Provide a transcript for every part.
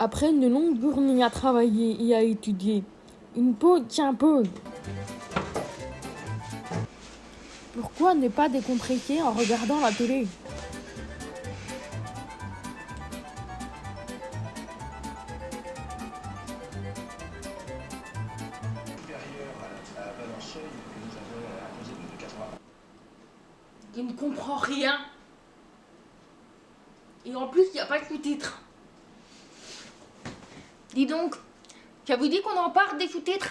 Après une longue journée à travailler et à étudier, une pause s'impose. Pourquoi ne pas décompresser en regardant la télé? Supérieur à la valeur seuil que nous avons imposée de 80. Il ne comprend rien. Et en plus, il n'y a pas de sous-titres. Dis donc, ça vous dit qu'on en parle des sous-titres?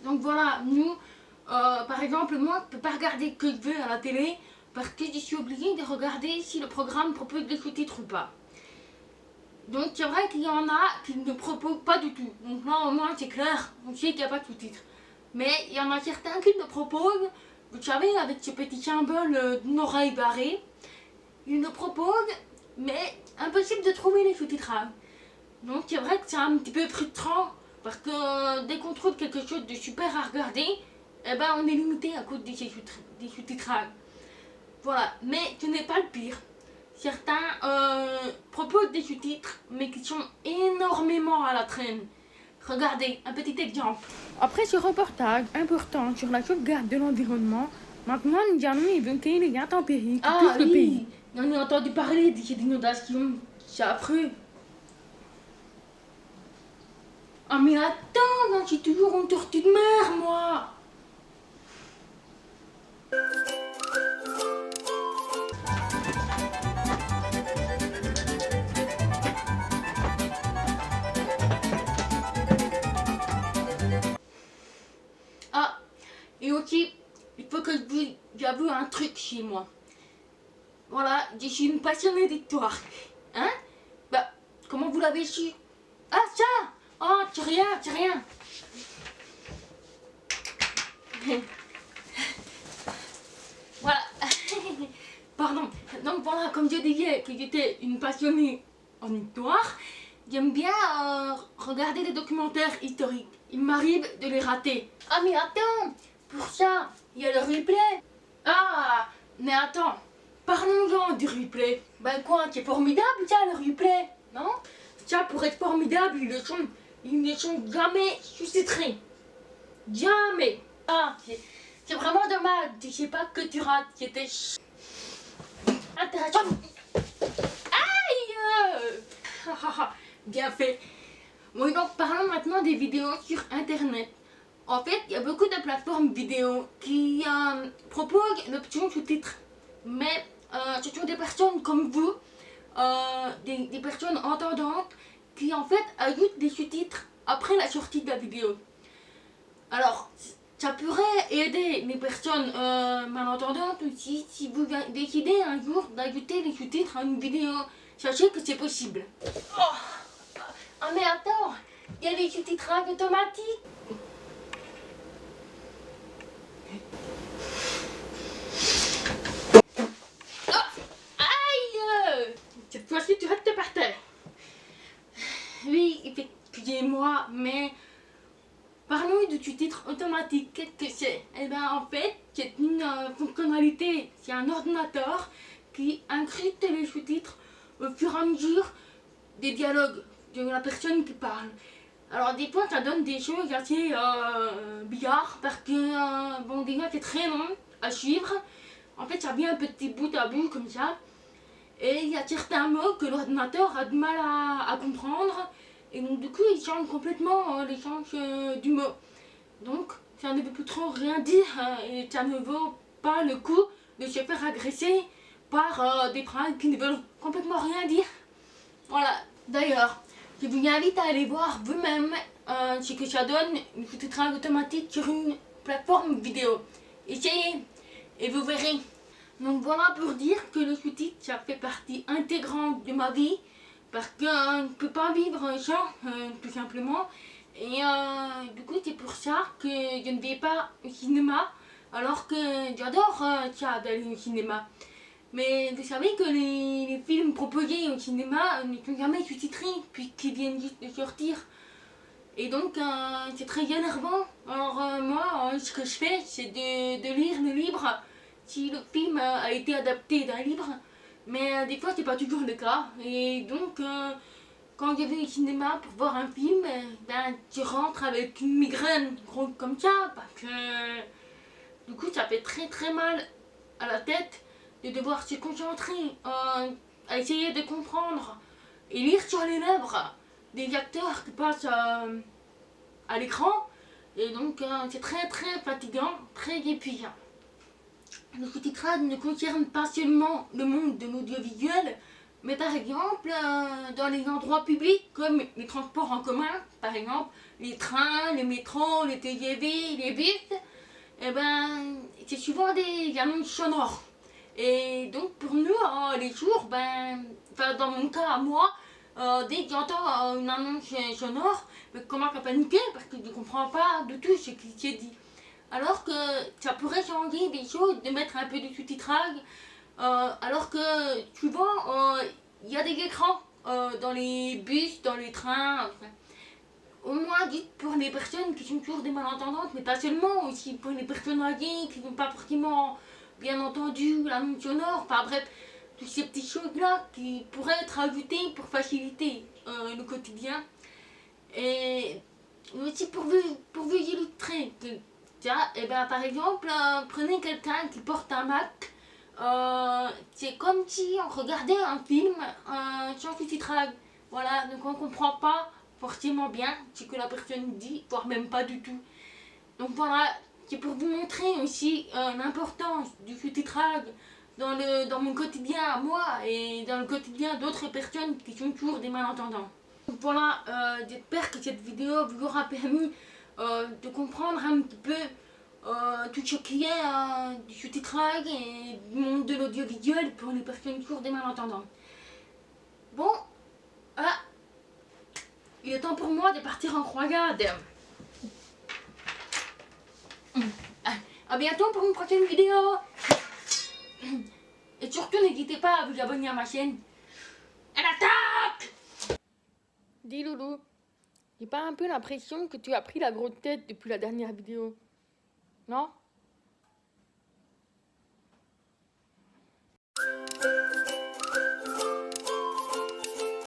Donc voilà, nous, par exemple, moi, je ne peux pas regarder que je veux à la télé parce que je suis obligée de regarder si le programme propose des sous-titres ou pas. Donc c'est vrai qu'il y en a qui ne proposent pas du tout. Donc là au moins c'est clair, on sait qu'il n'y a pas de sous-titres. Mais il y en a certains qui le proposent, vous savez, avec ce petit symbole d'une oreille barrée. Ils le proposent, mais impossible de trouver les sous-titrages. Donc c'est vrai que c'est un petit peu frustrant, parce que dès qu'on trouve quelque chose de super à regarder, eh ben on est limité à cause des sous-titrages. Voilà, mais ce n'est pas le pire. Certains proposent des sous-titres, mais qui sont énormément à la traîne. Regardez, un petit exemple. Après ce reportage important sur la sauvegarde de l'environnement, maintenant nous allons évoquer les intempéries qui touchent le pays. J'en ai entendu parler de ces inondations. C'est affreux. Ah mais attends, j'ai toujours une tortue de mer, moi. Ah, et aussi, il faut que j'avoue un truc chez moi. Voilà, je suis une passionnée d'histoire. Hein? Bah, comment vous l'avez su? Ah, ça! Oh, c'est rien, c'est rien. Voilà. Pardon. Donc voilà, comme je disais que j'étais une passionnée en histoire, j'aime bien regarder des documentaires historiques. Il m'arrive de les rater. Ah mais attends, pour ça, il y a le replay. Ah, mais attends, parlons-en du replay. Ben quoi, c'est formidable ça le replay, non? Ça pour être formidable, ils ne sont jamais sous-titrés. Jamais. Ah, c'est vraiment dommage. Je sais pas que tu rates. C'était intéressant. Aïe! Bien fait. Bon, donc parlons maintenant des vidéos sur internet. En fait, il y a beaucoup de plateformes vidéo qui proposent l'option sous-titres. Mais ce sont des personnes comme vous, des personnes entendantes, qui en fait ajoutent des sous-titres après la sortie de la vidéo. Alors, ça pourrait aider les personnes malentendantes aussi si vous décidez un jour d'ajouter les sous-titres à une vidéo. Sachez que c'est possible. Oh, ah mais attends, il y a des sous-titrages automatiques. Oh, aïe! Cette fois-ci, tu restes par terre. Oui, excusez-moi, mais parlons du sous-titre automatique. Qu'est-ce que c'est? Eh bien, en fait, c'est une fonctionnalité. C'est un ordinateur qui incruste les sous-titres au fur et à mesure des dialogues de la personne qui parle. Alors, des fois, ça donne des choses assez bizarres parce que, bon, déjà, c'est très long à suivre. En fait, ça vient un petit bout à bout comme ça. Et il y a certains mots que l'ordinateur a du mal à comprendre. Et donc du coup il change complètement les sens du mot. Donc ça ne veut plus trop rien dire et ça ne vaut pas le coup de se faire agresser par des phrases qui ne veulent complètement rien dire. Voilà, d'ailleurs, je vous invite à aller voir vous-même ce que ça donne une sous-titrage automatique sur une plateforme vidéo. Essayez et vous verrez. Donc voilà pour dire que le sous-titre ça fait partie intégrante de ma vie. Parce que je ne peux pas vivre sans, tout simplement. Et du coup, c'est pour ça que je ne vais pas au cinéma. Alors que j'adore ça, d'aller au cinéma. Mais vous savez que les films proposés au cinéma ne sont jamais sous-titrés, puisqu'ils viennent juste de sortir. Et donc, c'est très énervant. Alors, moi, ce que je fais, c'est de lire le livre si le film a été adapté d'un livre. Mais des fois, c'est pas toujours le cas. Et donc, quand je vais au cinéma pour voir un film, ben, tu rentres avec une migraine gros comme ça. Parce que, du coup, ça fait très très mal à la tête de devoir se concentrer à essayer de comprendre et lire sur les lèvres des acteurs qui passent à l'écran. Et donc c'est très très fatigant, très épuisant. Le sous-titrage ne concerne pas seulement le monde de l'audiovisuel, mais par exemple dans les endroits publics comme les transports en commun, par exemple les trains, les métros, les TGV, les bus, et ben c'est souvent des annonces sonores. Et donc pour nous, les jours, enfin dans mon cas à moi, dès que j'entends une annonce sonore, je commence à paniquer parce que je ne comprends pas du tout ce qui est dit. Alors que ça pourrait changer des choses, de mettre un peu de sous-titrage, alors que souvent il y a des écrans dans les bus, dans les trains. Enfin, au moins juste pour les personnes qui sont toujours des malentendantes, mais pas seulement, aussi pour les personnes âgées qui n'ont pas forcément bien entendu l'annonce sonore. Enfin bref, toutes ces petites choses-là qui pourraient être ajoutées pour faciliter le quotidien. Et aussi pour vous illustrer que ça, et ben par exemple, prenez quelqu'un qui porte un Mac. C'est comme si on regardait un film sans sous-titrage. Voilà, donc on comprend pas forcément bien ce que la personne dit, voire même pas du tout. Donc voilà, c'est pour vous montrer aussi l'importance du sous-titrage dans mon quotidien à moi et dans le quotidien d'autres personnes qui sont toujours des malentendants. Donc voilà, j'espère que cette vidéo vous aura permis de comprendre un petit peu tout ce qui est du sous-titrage et du monde de l'audiovisuel pour les personnes toujours des malentendants. Bon, il est temps pour moi de partir en croisade. A bientôt pour une prochaine vidéo. Et surtout n'hésitez pas à vous abonner à ma chaîne. Elle attaque! Dis Loulou, j'ai pas un peu l'impression que tu as pris la grosse tête depuis la dernière vidéo, non?